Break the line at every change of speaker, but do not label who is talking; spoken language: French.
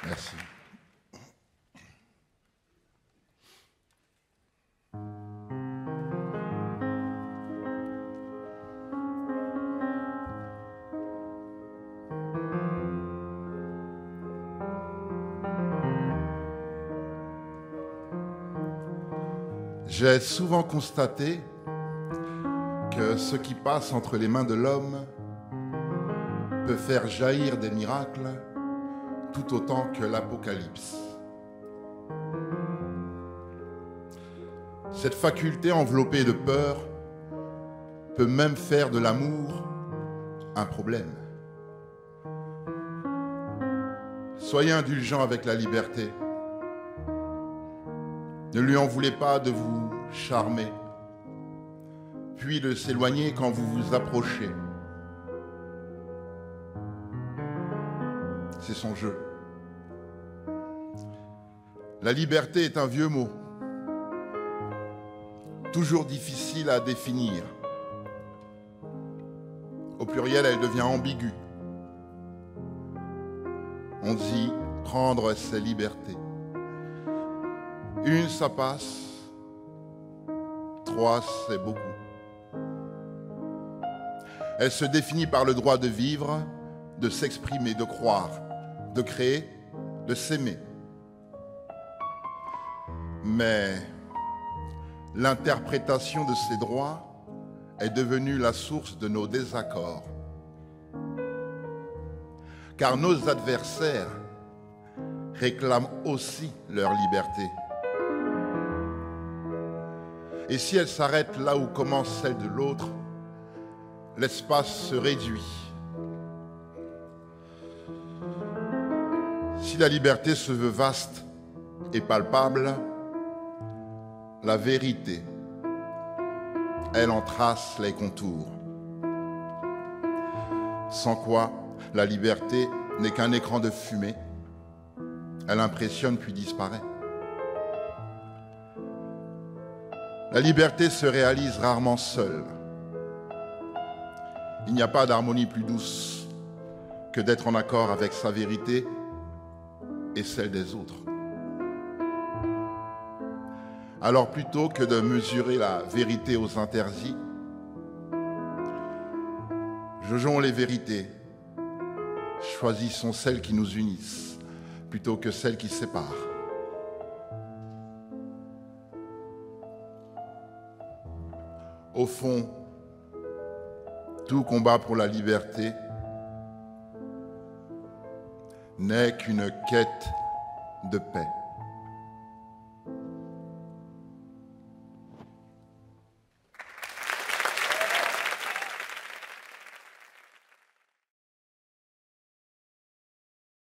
Merci. J'ai souvent constaté que ce qui passe entre les mains de l'homme peut faire jaillir des miracles tout autant que l'Apocalypse. Cette faculté enveloppée de peur peut même faire de l'amour un problème. Soyez indulgents avec la liberté. Ne lui en voulez pas de vous charmer, puis de s'éloigner quand vous vous approchez. C'est son jeu. La liberté est un vieux mot, toujours difficile à définir. Au pluriel, elle devient ambiguë. On dit prendre ses libertés. Une, ça passe. 3, c'est beaucoup. Elle se définit par le droit de vivre, de s'exprimer, de croire, de créer, de s'aimer. Mais l'interprétation de ces droits est devenue la source de nos désaccords. Car nos adversaires réclament aussi leur liberté. Et si elle s'arrête là où commence celle de l'autre, l'espace se réduit. Si la liberté se veut vaste et palpable, la vérité, elle en trace les contours. Sans quoi, la liberté n'est qu'un écran de fumée. Elle impressionne puis disparaît. La liberté se réalise rarement seule. Il n'y a pas d'harmonie plus douce que d'être en accord avec sa vérité et celle des autres. Alors plutôt que de mesurer la vérité aux interdits, jugeons les vérités, choisissons celles qui nous unissent plutôt que celles qui séparent. Au fond, tout combat pour la liberté n'est qu'une quête de paix.